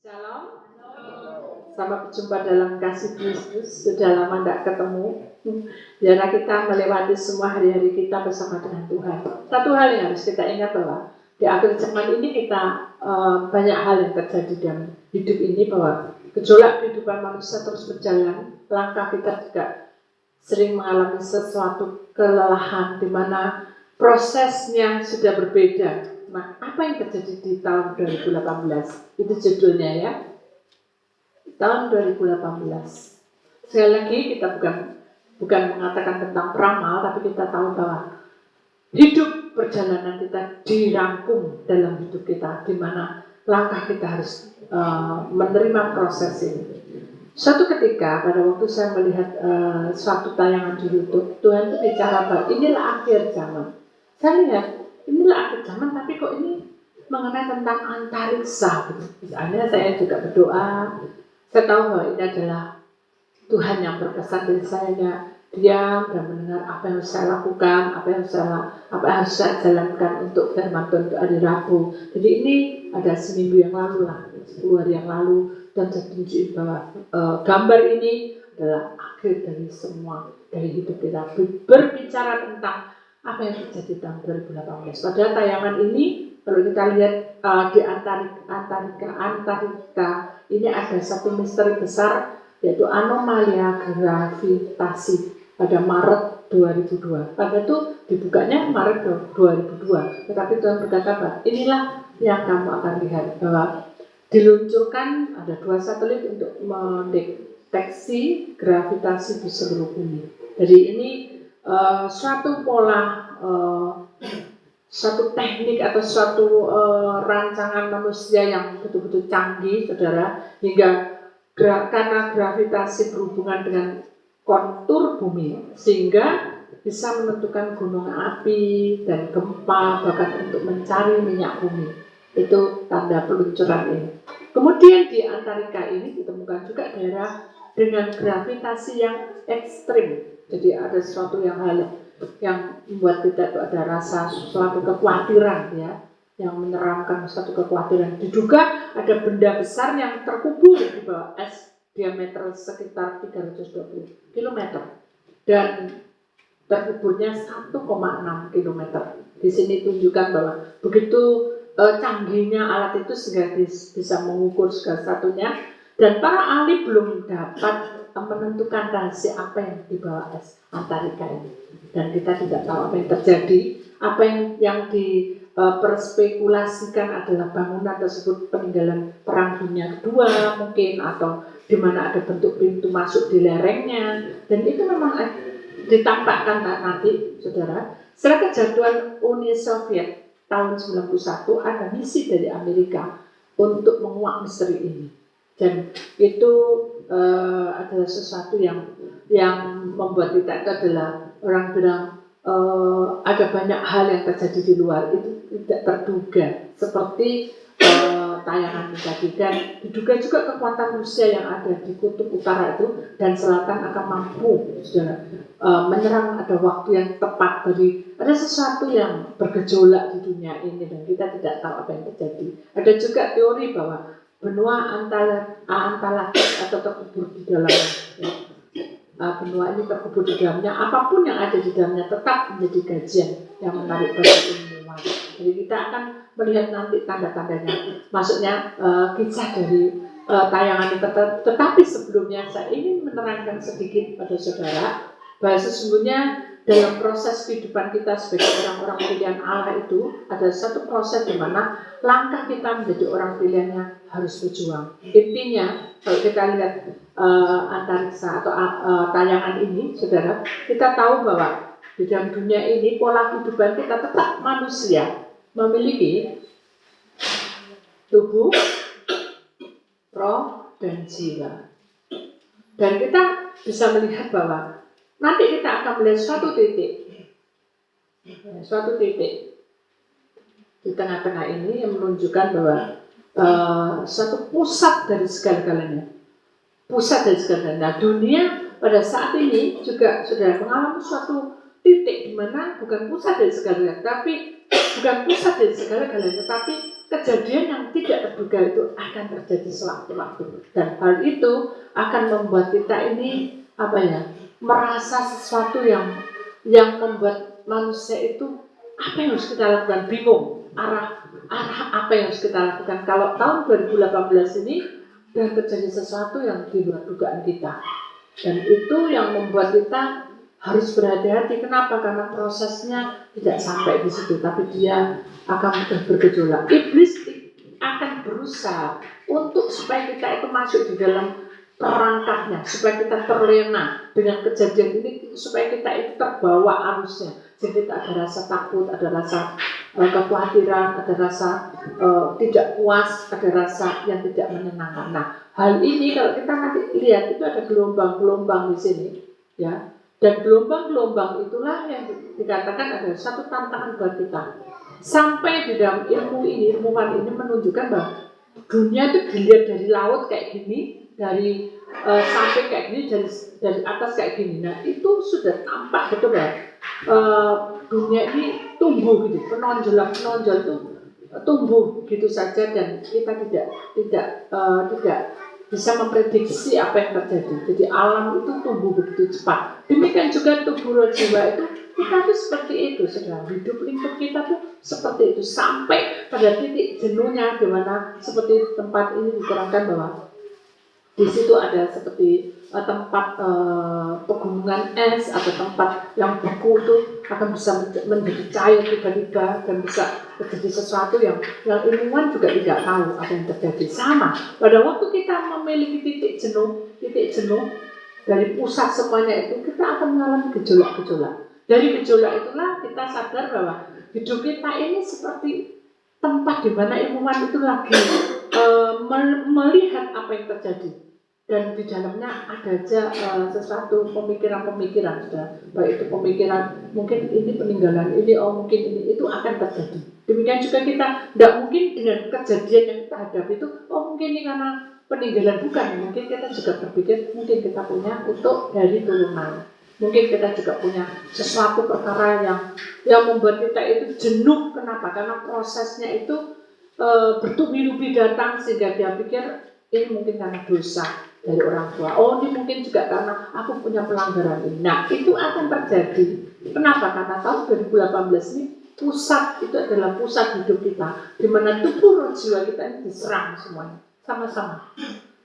Shalom. Selamat berjumpa dalam kasih Kristus. Sudah lama tidak ketemu. Biarlah kita melewati semua hari-hari kita bersama dengan Tuhan. Satu hal yang harus kita ingat bahwa di akhir zaman ini kita banyak hal yang terjadi dalam hidup ini, bahwa gejolak kehidupan manusia terus berjalan. Langkah kita juga sering mengalami sesuatu kelelahan di mana prosesnya sudah berbeda. Nah, apa yang terjadi di tahun 2018? Itu judulnya ya. Tahun 2018. Sekali lagi kita bukan mengatakan tentang peramal, tapi kita tahu bahwa hidup perjalanan kita dirangkum dalam hidup kita, di mana langkah kita harus menerima proses ini. Suatu ketika pada waktu saya melihat suatu tayangan di YouTube, Tuhan itu bicara bahwa inilah akhir zaman. Saya lihat inilah akhir zaman, tapi kok ini mengenai tentang antariksa. Misalnya saya juga berdoa, saya tahu bahwa ini adalah Tuhan yang berkesan dari saya, diam dan mendengar apa yang harus saya lakukan, apa yang harus saya jalankan untuk firman Tuhan untuk hari Rabu. Jadi ini ada seminggu yang lalu lah, 10 hari yang lalu, dan saya tunjukin bahwa gambar ini adalah akhir dari semua dari hidup kita. Berbicara tentang apa yang terjadi tahun 2018. Pada tayangan ini, kalau kita lihat di Antarika ini ada satu misteri besar, yaitu anomalia gravitasi pada Maret 2002. Pada itu dibukanya Maret 2002. Tetapi Tuhan berkata bahwa inilah yang kamu akan lihat, bahwa diluncurkan ada 2 satelit untuk mendeteksi gravitasi di seluruh bumi. Jadi ini suatu pola, suatu teknik atau suatu rancangan manusia yang betul-betul canggih, saudara, hingga karena gravitasi berhubungan dengan kontur bumi, sehingga bisa menentukan gunung api dan gempa, bahkan untuk mencari minyak bumi. Itu tanda peluncuran ini. Kemudian di Antarika ini ditemukan juga daerah dengan gravitasi yang ekstrim. Jadi ada sesuatu yang membuat kita itu ada rasa suatu kekhawatiran ya, yang menyeramkan, suatu kekhawatiran. Diduga ada benda besar yang terkubur di bawah es diameter sekitar 320 km dan terkuburnya 1,6 km. Di sini tunjukkan bahwa begitu canggihnya alat itu sehingga bisa mengukur segala satunya, dan para ahli belum dapat menentukan rahasia apa yang di bawah es Antarika ini, dan kita tidak tahu apa yang terjadi. Apa yang diperspekulasikan adalah bangunan tersebut peninggalan perang dunia kedua mungkin, atau di mana ada bentuk pintu masuk di lerengnya, dan itu memang ditampakkan nanti, saudara. Setelah kejatuhan Uni Soviet tahun 91, ada misi dari Amerika untuk menguak misteri ini, dan itu adalah sesuatu yang membuat kita itu adalah orang bilang ada banyak hal yang terjadi di luar itu tidak terduga, seperti tayangan tadi, dan diduga juga kekuatan Rusia yang ada di kutub utara itu dan selatan akan mampu menyerang ada waktu yang tepat. Jadi ada sesuatu yang bergejolak di dunia ini dan kita tidak tahu apa yang terjadi. Ada juga teori bahwa benua Antarktis atau terkubur di dalamnya. Benua ini terkubur di dalamnya, apapun yang ada di dalamnya tetap menjadi kajian yang menarik bagi ilmuwan. Jadi kita akan melihat nanti tanda-tandanya, maksudnya kisah dari tayangan ini. Tetapi sebelumnya saya ingin menerangkan sedikit pada saudara bahwa sesungguhnya dalam proses kehidupan kita sebagai orang-orang pilihan Allah itu ada satu proses di mana langkah kita menjadi orang pilihannya harus berjuang. Intinya kalau kita lihat antariksa atau tayangan ini, saudara, kita tahu bahwa di dalam dunia ini pola kehidupan kita tetap manusia memiliki tubuh, roh, dan jiwa. Dan kita bisa melihat bahwa nanti kita akan melihat suatu titik di tengah-tengah ini yang menunjukkan bahwa suatu pusat dari segala-galanya. Nah, dunia pada saat ini juga sudah mengalami suatu titik di mana bukan pusat dari segala-galanya, tapi kejadian yang tidak terduga itu akan terjadi sewaktu-waktu, dan hal itu akan membuat kita ini merasa sesuatu yang membuat manusia itu apa yang harus kita lakukan, bingung arah apa yang harus kita lakukan. Kalau tahun 2018 ini dan terjadi sesuatu yang di luar dugaan kita, dan itu yang membuat kita harus berhati-hati. Kenapa? Karena prosesnya tidak sampai di situ, tapi dia akan mudah bergejolak. Iblis akan berusaha untuk supaya kita itu masuk di dalam perangkapnya, supaya kita terlena dengan kejadian ini, supaya kita itu terbawa arusnya. Jadi kita ada rasa takut, ada rasa kekhawatiran, ada rasa tidak puas, ada rasa yang tidak menyenangkan. Nah, hal ini kalau kita nanti lihat itu ada gelombang-gelombang di sini, ya. Dan gelombang-gelombang itulah yang dikatakan adalah satu tantangan buat kita. Sampai di dalam ilmuwan ini menunjukkan bahwa dunia itu dilihat dari laut kayak gini, dari sampai kayak gini, dari atas kayak gini. Nah, itu sudah tampak betul bahwa dunia ini tumbuh gitu, penonjol itu tumbuh gitu saja, dan kita tidak bisa memprediksi apa yang terjadi. Jadi alam itu tumbuh begitu cepat. Demikian juga tubuh roh jiwa itu, kita tuh seperti itu, saudara. Hidup lingkup kita tuh seperti itu sampai pada titik jenuhnya, di mana seperti tempat ini diterangkan bahwa di situ ada seperti tempat pegunungan es atau tempat yang beku itu akan bisa menjadi cair tiba-tiba dan bisa terjadi sesuatu yang ilmuwan juga tidak tahu apa yang terjadi. Sama pada waktu kita memiliki titik jenuh dari pusat semuanya itu, kita akan mengalami gejolak-gejolak. Dari gejolak itulah kita sadar bahwa hidup kita ini seperti tempat di mana ilmuwan itu lagi melihat apa yang terjadi. Dan di dalamnya ada aja sesuatu pemikiran-pemikiran, baik itu pemikiran mungkin ini peninggalan ini, mungkin ini, itu akan terjadi. Demikian juga kita tidak mungkin dengan kejadian yang kita hadapi itu, mungkin ini karena peninggalan, bukan. Mungkin kita juga berpikir mungkin kita punya untuk dari turunan, mungkin kita juga punya sesuatu perkara yang membuat kita itu jenuh. Kenapa? Karena prosesnya itu bertubi-tubi datang, sehingga dia pikir ini mungkin karena dosa dari orang tua. Ini mungkin juga karena aku punya pelanggaran ini. Nah, itu akan terjadi. Kenapa? Karena tahun 2018 ini pusat itu adalah pusat hidup kita, di mana tubuh roh jiwa kita ini diserang semuanya sama-sama.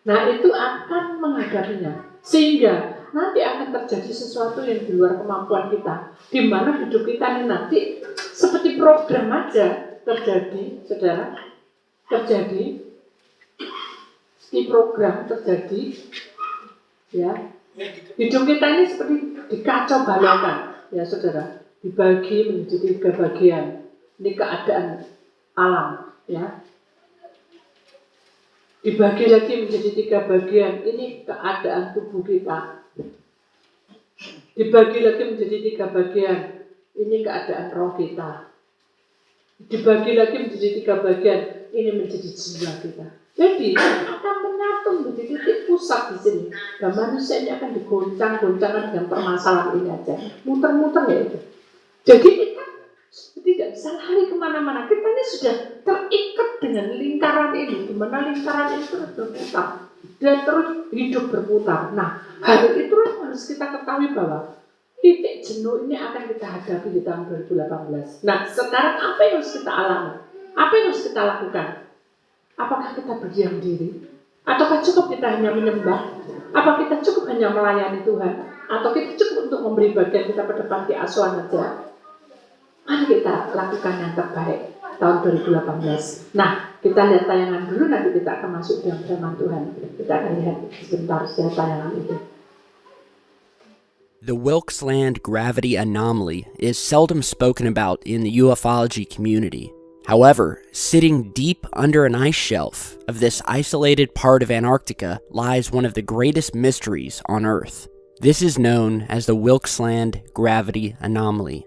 Nah, itu akan menghadapinya, sehingga nanti akan terjadi sesuatu yang di luar kemampuan kita, di mana hidup kita ini nanti seperti program aja terjadi, saudara, terjadi. Di program terjadi, ya, hidup kita ini seperti dikacau balaukan, ya saudara, dibagi menjadi 3 bagian. Ini keadaan alam, ya, dibagi lagi menjadi 3 bagian. Ini keadaan tubuh kita, dibagi lagi menjadi 3 bagian. Ini keadaan roh kita, dibagi lagi menjadi 3 bagian. Ini menjadi jiwa kita. Jadi akan menyatu menjadi titik pusat di sini, dan manusia ini akan digoncang-goncangkan dengan permasalahan ini aja, muter-muter ya itu. Jadi kita tidak bisa lari kemana-mana. Kita ini sudah terikat dengan lingkaran ini, di mana lingkaran itu terus berputar, dan terus hidup berputar. Nah, hal itu harus kita ketahui bahwa titik jenuh ini akan kita hadapi di tahun 2018. Nah, sekarang apa yang harus kita alami? Apa yang harus kita lakukan? Apakah kita berdiam diri? Ataukah cukup kita hanya menyembah? Apa kita cukup hanya melayani Tuhan? Atau kita cukup untuk memberi bagian kita pada panti asuhan saja? Mari kita lakukan yang terbaik tahun 2018. Nah, kita lihat tayangan dulu, nanti kita akan masuk dalam firman Tuhan. Kita akan lihat sebentar saja tayangan itu. The Wilkes-Land gravity anomaly is seldom spoken about in the ufology community. However, sitting deep under an ice shelf of this isolated part of Antarctica lies one of the greatest mysteries on Earth. This is known as the Wilkes-Land gravity anomaly.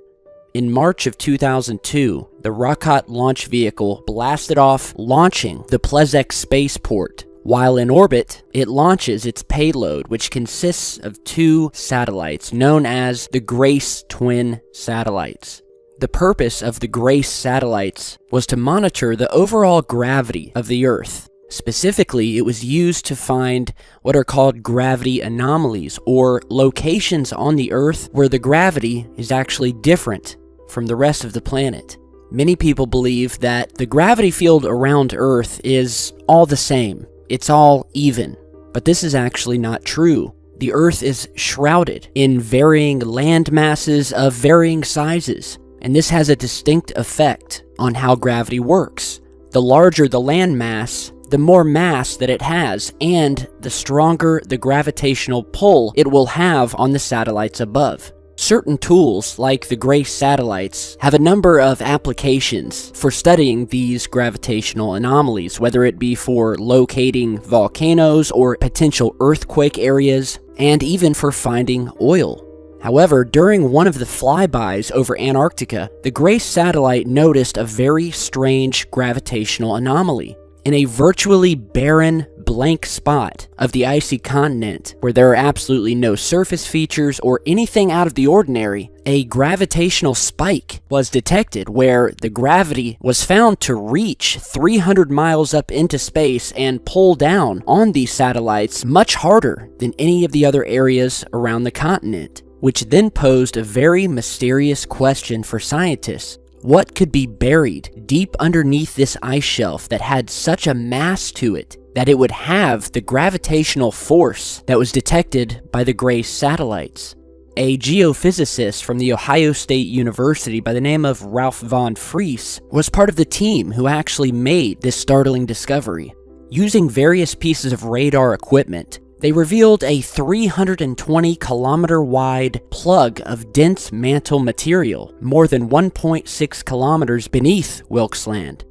In March of 2002, the rocket launch vehicle blasted off, launching the Plesetsk spaceport. While in orbit, it launches its payload, which consists of 2 satellites known as the Grace twin satellites. The purpose of the GRACE satellites was to monitor the overall gravity of the Earth. Specifically, it was used to find what are called gravity anomalies, or locations on the Earth where the gravity is actually different from the rest of the planet. Many people believe that the gravity field around Earth is all the same. It's all even. But this is actually not true. The Earth is shrouded in varying land masses of varying sizes, and this has a distinct effect on how gravity works. The larger the land mass, the more mass that it has, and the stronger the gravitational pull it will have on the satellites above. Certain tools, like the GRACE satellites, have a number of applications for studying these gravitational anomalies, whether it be for locating volcanoes or potential earthquake areas, and even for finding oil. However, during one of the flybys over Antarctica, the GRACE satellite noticed a very strange gravitational anomaly. In a virtually barren, blank spot of the icy continent, where there are absolutely no surface features or anything out of the ordinary, a gravitational spike was detected where the gravity was found to reach 300 miles up into space and pull down on these satellites much harder than any of the other areas around the continent, which then posed a very mysterious question for scientists. What could be buried deep underneath this ice shelf that had such a mass to it that it would have the gravitational force that was detected by the GRACE satellites? A geophysicist from the Ohio State University by the name of Ralph von Friese was part of the team who actually made this startling discovery. Using various pieces of radar equipment, they revealed a 320-kilometer wide plug of dense mantle material, more than 1.6 kilometers beneath Wilkes Land.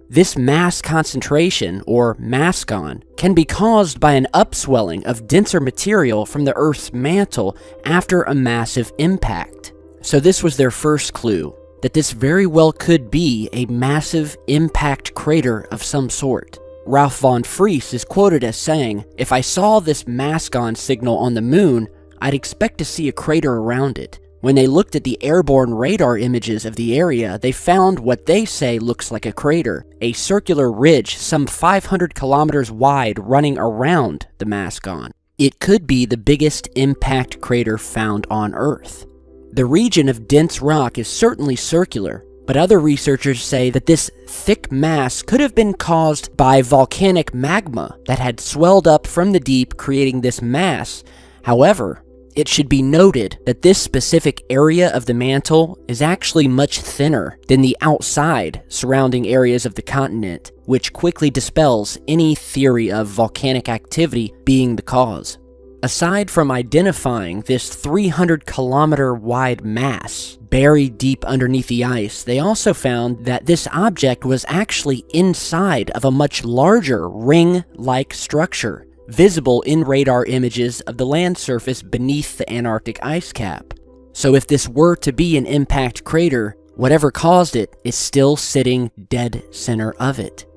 This mass concentration, or mascon, can be caused by an upswelling of denser material from the Earth's mantle after a massive impact. So this was their first clue, that this very well could be a massive impact crater of some sort. Ralph von Friese is quoted as saying, "If I saw this mascon signal on the moon, I'd expect to see a crater around it. When they looked at the airborne radar images of the area, they found what they say looks like a crater, a circular ridge some 500 kilometers wide running around the mascon. It could be the biggest impact crater found on Earth." The region of dense rock is certainly circular, but other researchers say that this thick mass could have been caused by volcanic magma that had swelled up from the deep, creating this mass. However, it should be noted that this specific area of the mantle is actually much thinner than the outside surrounding areas of the continent, which quickly dispels any theory of volcanic activity being the cause. Aside from identifying this 300-kilometer wide mass buried deep underneath the ice, they also found that this object was actually inside of a much larger ring-like structure, visible in radar images of the land surface beneath the Antarctic ice cap. So if this were to be an impact crater, whatever caused it is still sitting dead center of it.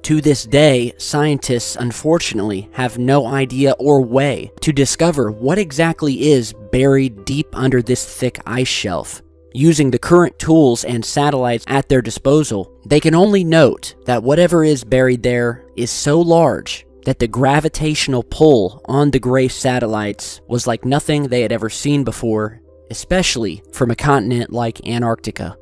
To this day, scientists unfortunately have no idea or way to discover what exactly is buried deep under this thick ice shelf. Using the current tools and satellites at their disposal, they can only note that whatever is buried there is so large that the gravitational pull on the GRACE satellites was like nothing they had ever seen before, especially from a continent like Antarctica.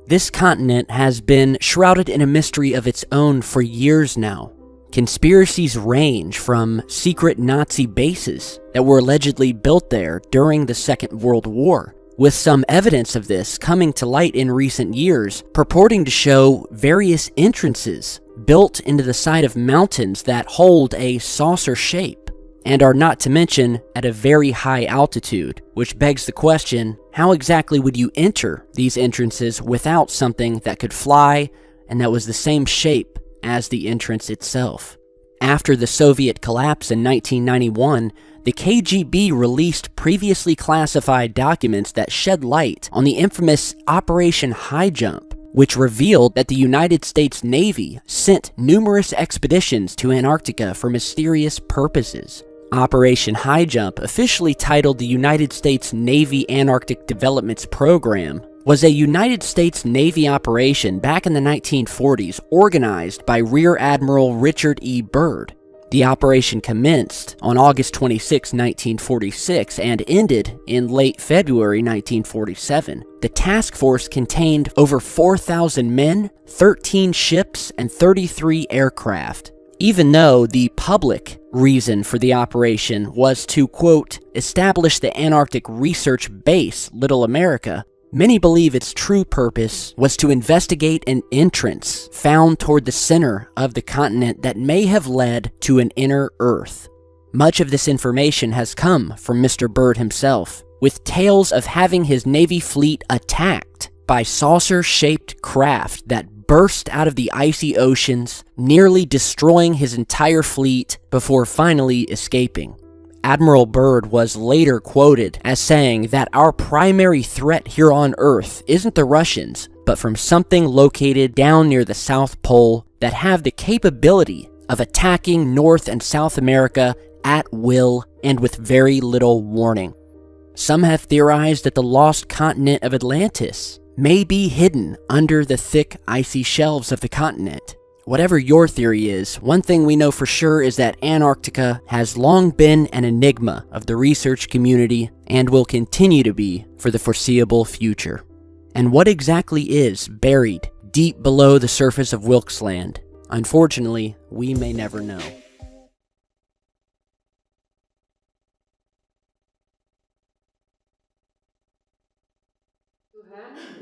This continent has been shrouded in a mystery of its own for years now. Conspiracies range from secret Nazi bases that were allegedly built there during the Second World War, with some evidence of this coming to light in recent years, purporting to show various entrances built into the side of mountains that hold a saucer shape, and are not to mention at a very high altitude, which begs the question, how exactly would you enter these entrances without something that could fly and that was the same shape as the entrance itself? After the Soviet collapse in 1991, the KGB released previously classified documents that shed light on the infamous Operation High Jump, which revealed that the United States Navy sent numerous expeditions to Antarctica for mysterious purposes. Operation High Jump, officially titled the United States Navy Antarctic Developments Program, was a United States Navy operation back in the 1940s organized by Rear Admiral Richard E. Byrd. The operation commenced on August 26, 1946 and ended in late February 1947. The task force contained over 4,000 men, 13 ships, and 33 aircraft. Even though the public reason for the operation was to, quote, establish the Antarctic research base, Little America, many believe its true purpose was to investigate an entrance found toward the center of the continent that may have led to an inner Earth. Much of this information has come from Mr. Byrd himself, with tales of having his Navy fleet attacked by saucer-shaped craft that burst out of the icy oceans, nearly destroying his entire fleet before finally escaping. Admiral Byrd was later quoted as saying that our primary threat here on Earth isn't the Russians, but from something located down near the South Pole that have the capability of attacking North and South America at will and with very little warning. Some have theorized that the lost continent of Atlantis may be hidden under the thick icy shelves of the continent. Whatever your theory is, one thing we know for sure is that Antarctica has long been an enigma of the research community and will continue to be for the foreseeable future. And what exactly is buried deep below the surface of Wilkes Land? Unfortunately, we may never know.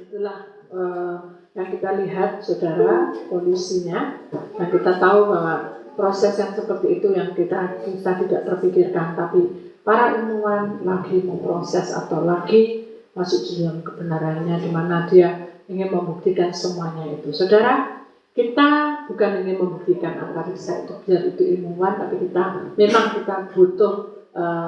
Itulah yang kita lihat, saudara, kondisinya. Nah, kita tahu bahwa proses yang seperti itu yang kita tidak terpikirkan, tapi para ilmuwan lagi memproses atau lagi masuk di dalam kebenarannya, di mana dia ingin membuktikan semuanya itu. Saudara, kita bukan ingin membuktikan antariksa itu biar itu ilmuwan, tapi kita butuh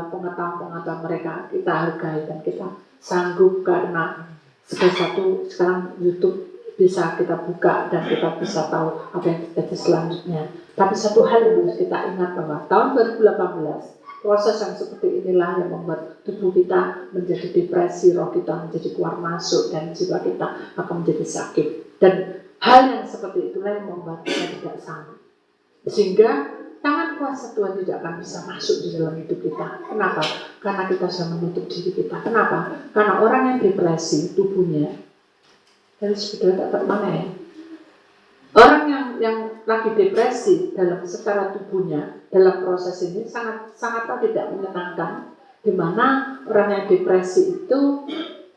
pengetahuan mereka, kita hargai dan kita sanggup karena segala satu sekarang YouTube bisa kita buka dan kita bisa tahu apa yang terjadi selanjutnya. Tapi satu hal yang harus kita ingat bahwa tahun 2018 proses yang seperti inilah yang membuat tubuh kita menjadi depresi, roh kita menjadi keluar masuk dan jiwa kita akan menjadi sakit. Dan hal yang seperti itulah yang membuat kita tidak sanggup. Sehingga tangan kuasa Tuhan tidak akan bisa masuk di dalam hidup kita. Kenapa? Karena kita sudah menutup diri kita. Kenapa? Karena orang yang depresi tubuhnya, dari sebetulnya tak mana ya. Orang yang lagi depresi dalam secara tubuhnya dalam proses ini sangatlah tidak menyenangkan. Di mana orang yang depresi itu,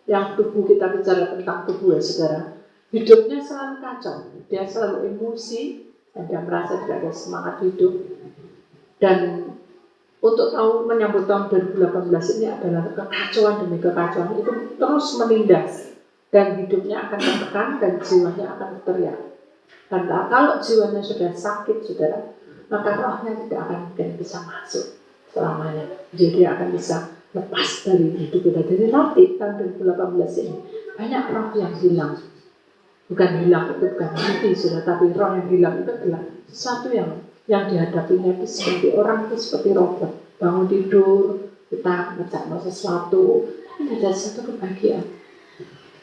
yang tubuh kita bicara tentang tubuh ya saudara, hidupnya selalu kacau, dia selalu emosi. Dan dia merasa tidak ada semangat hidup. Dan untuk menyambut tahun 2018 ini adalah kekacauan demi kekacauan itu terus menindas. Dan hidupnya akan tertekan dan jiwanya akan berteriak. Dan kalau jiwanya sudah sakit, saudara, maka rohnya tidak akan mungkin bisa masuk selamanya. Jadi dia akan bisa lepas dari hidup kita. Jadi nanti tahun 2018 ini banyak roh yang hilang. Bukan hilang itu bukan mati sudah, tapi roh yang hilang itu adalah sesuatu yang dihadapinya itu seperti orang itu seperti robot bangun tidur kita ngerjakan sesuatu ini ada satu kebahagiaan.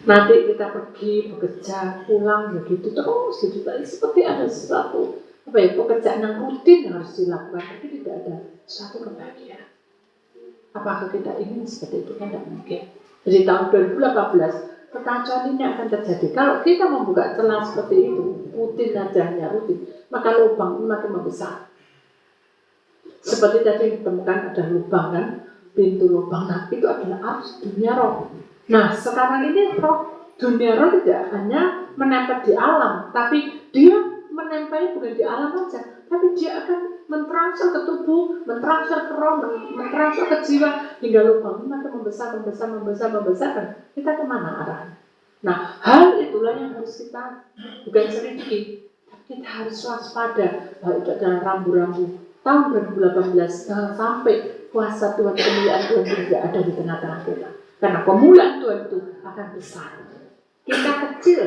Nanti kita pergi bekerja pulang begitu terus gitu, seperti ada sesuatu pekerjaan yang rutin yang harus dilakukan, tapi tidak ada suatu kebahagiaan. Apakah kita ingin seperti itu? Kan tidak mungkin. Jadi tahun 2018 kekacauan ini akan terjadi. Kalau kita membuka celah seperti itu, rutin aja, rutin, maka lubang ini makin membesar. Seperti tadi ditemukan ada lubang kan, pintu lubang. Nah, itu adalah arus dunia roh. Nah, sekarang ini roh dunia roh tidak hanya menempel di alam, tapi dia menempel bukan di alam saja, tapi dia akan mentransfer ke tubuh, mentransfer ke roh, mentransfer ke jiwa hingga lubang ini makin membesar. Kita kemana arahnya? Nah, hal itulah yang harus kita bukan selidiki, tapi kita harus waspada bahwa itu adalah rambu-rambu tahun 2018 jangan sampai kuasa Tuhan, kemuliaan Tuhan tidak ada di tengah-tengah kita. Karena kemuliaan Tuhan itu akan besar. Kita kecil,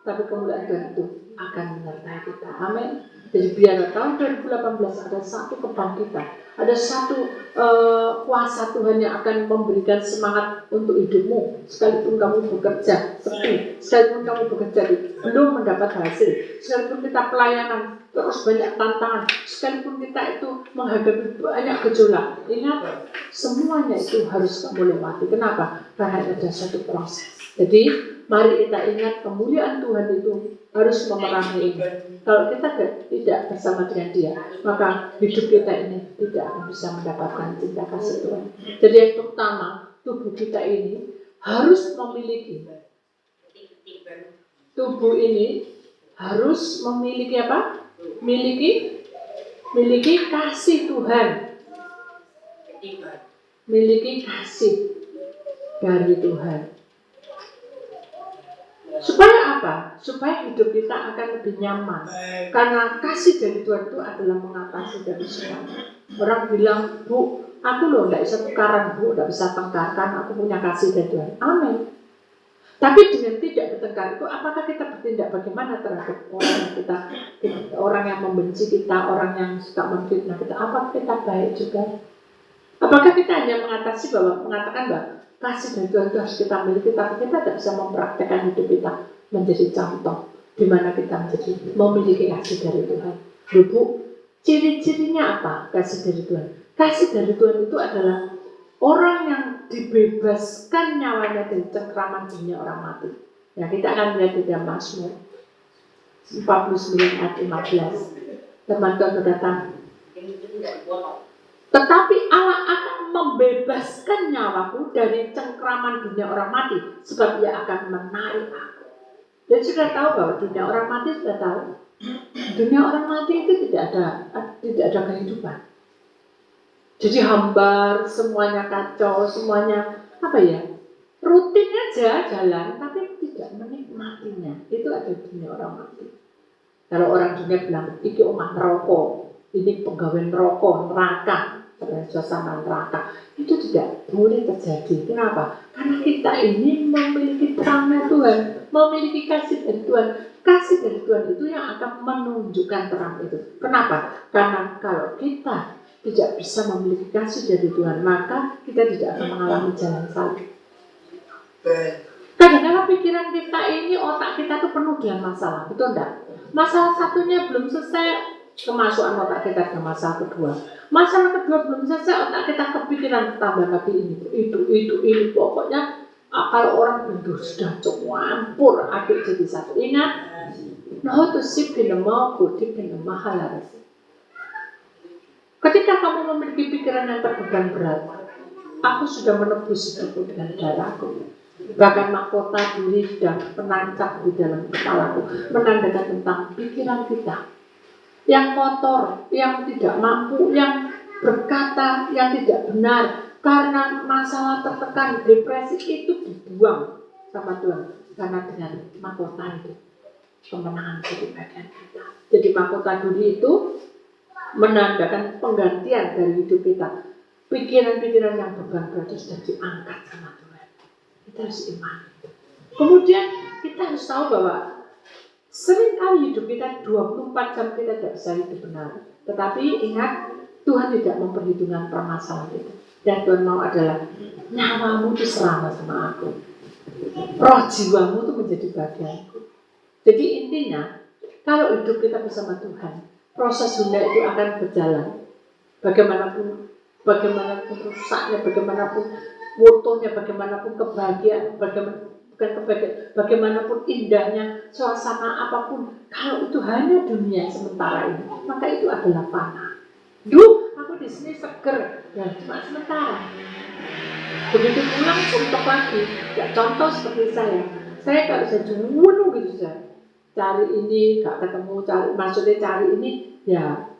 tapi kemuliaan Tuhan itu akan menyertai kita. Amin. Jadi biar tahun 2018 ada satu kebangkitan, ada satu kuasa Tuhan yang akan memberikan semangat untuk hidupmu, sekalipun kamu bekerja sepi, sekalipun kamu bekerja belum mendapat hasil, sekalipun kita pelayanan terus banyak tantangan, sekalipun kita itu menghadapi banyak gejolak. Ingat, semuanya itu harus kamu lewati. Kenapa? Karena ada satu proses. Jadi mari kita ingat kemuliaan Tuhan itu harus memerangi ini. Kalau kita tidak bersama dengan Dia, maka hidup kita ini tidak akan bisa mendapatkan cinta kasih Tuhan. Jadi yang pertama, tubuh kita ini harus memiliki, tubuh ini harus memiliki apa? Miliki kasih Tuhan, miliki kasih dari Tuhan. Supaya apa? Supaya hidup kita akan lebih nyaman. Karena kasih dari Tuhan itu adalah mengatasi dari semuanya. Orang bilang, Bu, aku loh gak bisa tukaran, Bu, gak bisa tengkarkan, aku punya kasih dari Tuhan. Amin. Tapi dengan tidak bertengkar itu, apakah kita bertindak bagaimana terhadap orang yang membenci kita, orang yang suka memfitnah kita? Apakah kita baik juga? Apakah kita hanya mengatakan bahwa kasih dari Tuhan itu harus kita miliki, tapi kita tidak bisa mempraktekkan hidup kita menjadi contoh di mana kita menjadi memiliki kasih dari Tuhan. Bu, ciri-cirinya apa kasih dari Tuhan? Kasih dari Tuhan itu adalah orang yang dibebaskan nyawanya dari cengkraman dunia orang mati. Ya, kita akan lihat di dalam Mazmur 49 ayat 15. Teman-teman datang. Tetapi Allah akan membebaskan nyawaku dari cengkraman dunia orang mati, sebab Ia akan menarik aku. Dan sudah tahu bahwa dunia orang mati, sudah tahu dunia orang mati itu tidak ada kehidupan. Jadi hambar, semuanya kacau, semuanya rutin aja jalan, tapi tidak menikmatinya. Itu ada dunia orang mati. Kalau orang dunia bilang, iki omah neraka, ini pegawai neraka, suasana neraka, itu tidak boleh terjadi. Kenapa? Karena kita ini memiliki terangnya Tuhan, memiliki kasih dari Tuhan. Kasih dari Tuhan itu yang akan menunjukkan terang itu. Kenapa? Karena kalau kita tidak bisa memiliki kasih dari Tuhan, maka kita tidak akan mengalami jalan salib. Kadang-kadang pikiran kita ini, otak kita itu penuh dengan masalah, betul enggak? Masalah satunya belum selesai, kemasukan otak kita ke masalah kedua. Masalah kedua belum selesai, otak kita kepikiran tambah lagi ini. Pokoknya kalau orang itu sudah campur aduk jadi satu. Ingat, nah itu sih pinama kuti pinama halaras. Ketika kamu memiliki pikiran yang terbeban berat, aku sudah menebus hidupku dengan darahku. Bahkan mahkota diri sudah menancap di dalam kepalaku, menandakan tentang pikiran kita yang kotor, yang tidak mampu, yang berkata yang tidak benar, karena masalah tertekan, depresi itu dibuang sama Tuhan. Karena dengan mahkota itu kemenangan jadi bagian kita. Jadi mahkota duri itu menandakan penggantian dari hidup kita. Pikiran-pikiran yang beban berat itu sudah diangkat sama Tuhan. Kita harus iman. Kemudian kita harus tahu bahwa seringkali hidup kita 24 jam kita tidak bisa hidup benar. Tetapi ingat, Tuhan tidak memperhitungkan permasalahan itu. Dan Tuhan mau adalah nyawamu itu selama sama aku, roh jiwamu itu menjadi bagianku. Jadi intinya, kalau hidup kita bersama Tuhan, proses dunia itu akan berjalan. Bagaimanapun rusaknya, bagaimanapun fotonya, bagaimanapun kebahagiaan, bagaimanapun indahnya suasana apapun, kalau itu hanya dunia sementara ini, maka itu adalah fana. Aku di sini seger, ya cuma sementara. Begitu pulang suntuk lagi. Ya contoh seperti saya kalau saya jenuh gitu saja. Cari ini gak ketemu, cari ini, ya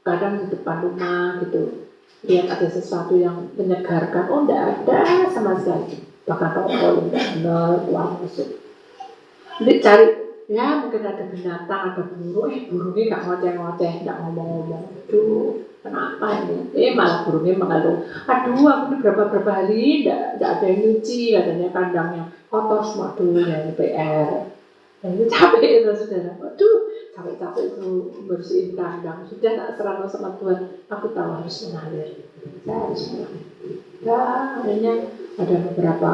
kadang di depan rumah gitu. Lihat ada sesuatu yang menyegarkan, oh enggak ada sama sekali. Bahkan rokok enggak benar, uang masuk. Jadi cari, ya mungkin ada binatang, ada burung, burungnya gak ngoceh-ngoceh, gak ngomong-ngomong. Aduh, kenapa ini? Malah burungnya mengeluh. Aduh, aku ini berapa hari enggak ada yang nyuci, katanya kandangnya kotor semua dulu ya, PR. Dan itu capek itu saudara. Aduh, capek-capek itu bersihin kandang, sudah tak serahkan sama Tuhan, aku tahu harus mengalir, saya harus mengalir. Ya, akhirnya ada beberapa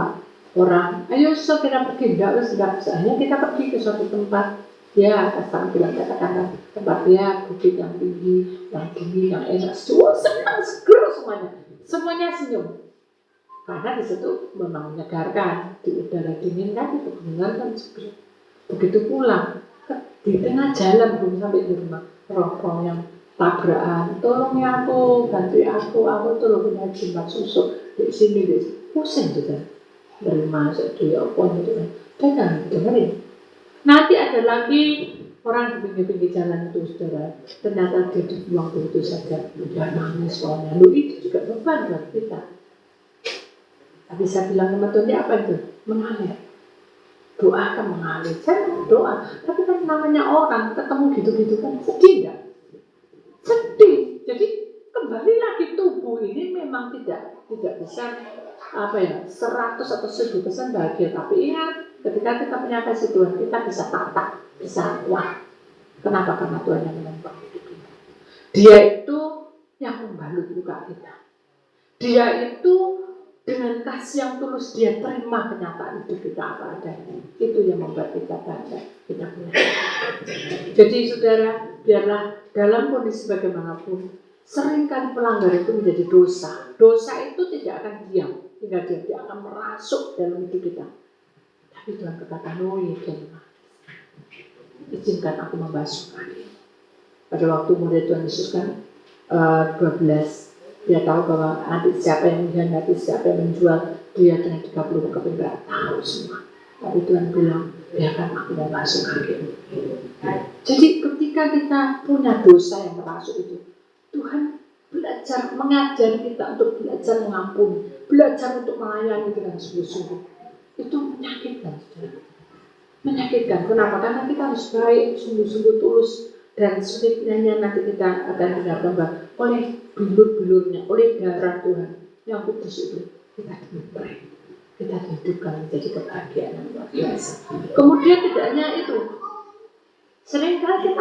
orang, ayo kita pergi, akhirnya kita pergi ke suatu tempat, ya sekarang bilang katakan tempat dia bukit yang tinggi, yang tinggi, yang enak, semua senang, seger semuanya senyum, karena di situ memang menyegarkan, di udara dingin kan, di pegunungan kan seger. Begitu pulang, di tengah jalan belum sampai di rumah, roh yang tabrakan, tolong ya aku, bantu aku tuh lo punya jumlah susu di sini, pusing juga, terima sedu ya apa gitu kan, dengerin. Nanti ada lagi orang di pinggir jalan itu saudara, ternyata dia dibuang begitu saja, dia nangis soalnya, lo itu juga beban buat kita. Tapi saya bilang sama Tuhan, apa itu? Mengalir. Doa kan mengalir, saya mau doa, tapi kan namanya orang ketemu gitu-gitu kan sedih enggak? Sedih. Jadi kembali lagi tubuh ini memang tidak bisa 100 atau 1000% bahagia, tapi ingat ketika kita punya kasih Tuhan kita bisa tata, bisa kuat. Kenapa? Karena Tuhan yang menembak hidup kita. Dia itu yang membalut luka kita. Dia itu dengan kasih yang tulus dia terima kenyataan hidup kita apa adanya. Itu yang membuat kita bangga, kita punya. Jadi saudara, biarlah dalam kondisi bagaimanapun, seringkali pelanggar itu menjadi dosa. Dosa itu tidak akan diam, hingga dia akan merasuk dalam hidup kita. Tapi Tuhan katakan, oh iya, izinkan aku membasuh kalian. Pada waktu murid Tuhan Yesus kan 12, dia tahu bahwa nanti siapa yang mengkhianati, siapa yang menjual, dia dengan 30 kepala tahu semua. Tapi Tuhan bilang, biarkan aku membasuh kaki. Jadi ketika kita punya dosa yang merasuk itu, Tuhan belajar mengajar kita untuk belajar mengampuni, belajar untuk melayani dengan sungguh-sungguh. Itu menyakitkan, saudara. Menyakitkan. Kenapa? Karena kita harus baik, sungguh-sungguh tulus. Dan selanjutnya nanti kita akan digambar oleh bilur-bilurnya, oleh darah Tuhan yang kudus itu kita dimintai, kita hidupkan menjadi kebahagiaan yang luar biasa. Kemudian tidak hanya itu, seringkali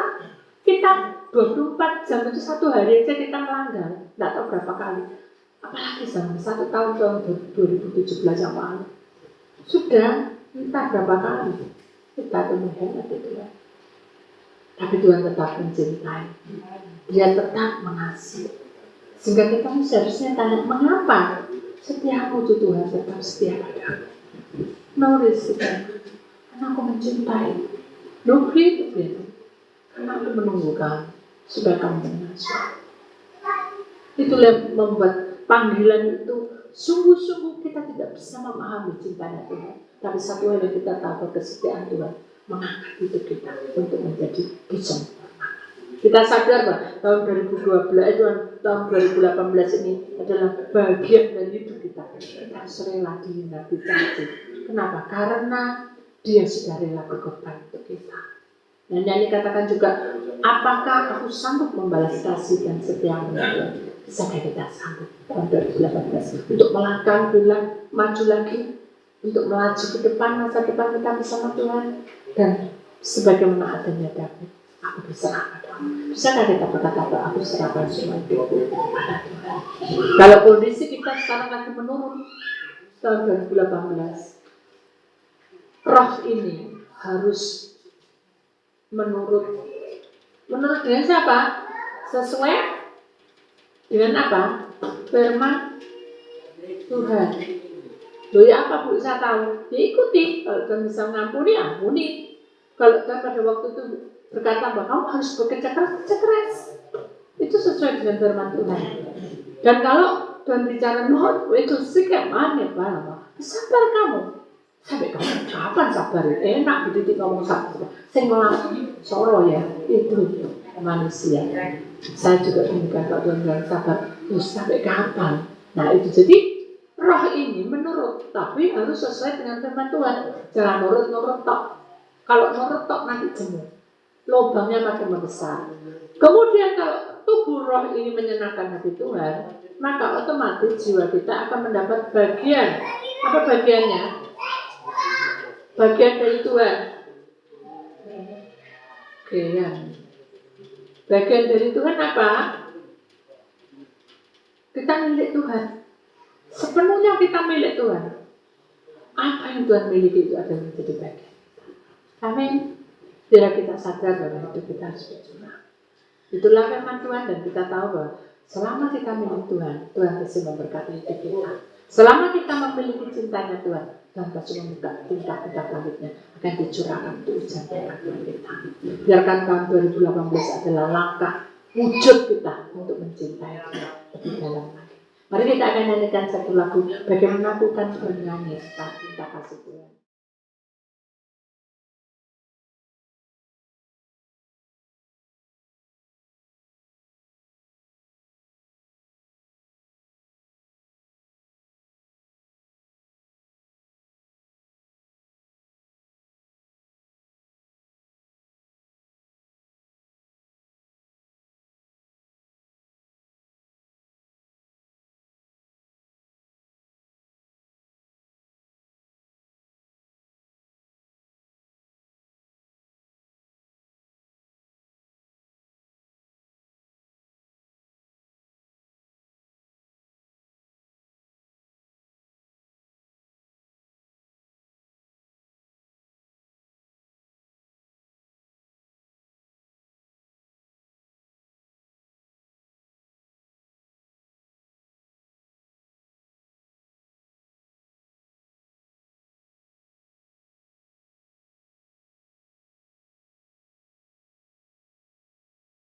kita 24 jam itu satu hari aja kita melanggar, tidak tahu berapa kali. Apalagi sama 1 tahun 2017 yang lalu sudah entah berapa kali kita mengkhianati Tuhan. Tapi Tuhan tetap mencintai, dia tetap mengasihi. Sehingga kita seharusnya tanya, mengapa setiamu itu Tuhan tetap setia padaku? Nulis kita, karena aku mencintai. Nukri itu karena aku menunggukan supaya kamu mengasihi. Itulah yang membuat panggilan itu sungguh-sungguh kita tidak bisa memahami cintanya Tuhan. Tapi satu hal yang kita tahu, kesetiaan Tuhan mengangkat hidup kita untuk menjadi bujang. Kita sadar bahwa tahun 2012, tahun 2018 ini adalah bagian dari hidup kita. Kita harus rela dihina, dicaci. Kenapa? Karena dia sudah rela berkorban untuk kita. Dan nyanyi katakan juga, apakah aku sanggup membalas kasih dan setiamu? Bisakah kita sanggup tahun 2018 untuk melangkah bulan maju lagi, untuk melaju ke depan, masa depan kita bersama Tuhan? Dan sebagaimana adanya David, aku berserah padamu. Bisakah kita berkata bahwa aku serahkan semua hidupku pada Tuhan? Kalau kondisi kita sekarang lagi menurun tahun 2018, roh ini harus menurut dengan siapa? Sesuai dengan apa? Firman Tuhan. Loh ya apa Bu, saya tahu, ya ikuti. Kalau Tuhan bisa mengampuni, ampuni. Kalau Tuhan pada waktu itu berkata bahwa kamu harus bekerja keras, itu sesuai dengan firman Tuhan. Dan kalau Tuhan bicara, no, itu sikap mana Pak? Sabar kamu. Sampai kamu kapan sabar? Enak gitu ngomong sabar. Saya ngelakuin soro ya, itu manusia. Saya juga demikian Pak Tuhan bilang sabar. Terus sampai kapan? Nah itu jadi roh ini menurut, tapi harus sesuai dengan firman Tuhan. Jangan nurut tok. Kalau nurut tok nanti jemu, lubangnya makin membesar. Kemudian kalau tubuh roh ini menyenangkan hati Tuhan, maka otomatis jiwa kita akan mendapat bagian. Apa bagiannya? Bagian dari Tuhan. Bagian Bagian dari Tuhan apa? Kita milik Tuhan. Sepenuhnya kita milik Tuhan. Apa yang Tuhan miliki itu adalah menjadi bagian. Amin. Biar kita sadar bahwa hidup kita harus berjuang. Itulah firman Tuhan dan kita tahu bahwa selama kita milik Tuhan, Tuhan pasti memberkati hidup kita. Selama kita memiliki cintanya Tuhan, Tuhan pasti membuka tingkah-tingkah langitnya akan dicurahkan untuk ujian berkat kita. Biarkan tahun 2018 adalah langkah wujud kita untuk mencintai Tuhan lebih dalam lagi. Mari kita akan nyanyikan satu lagu bagaimana Tuhan bernyanyi tentang cinta kasih Tuhan.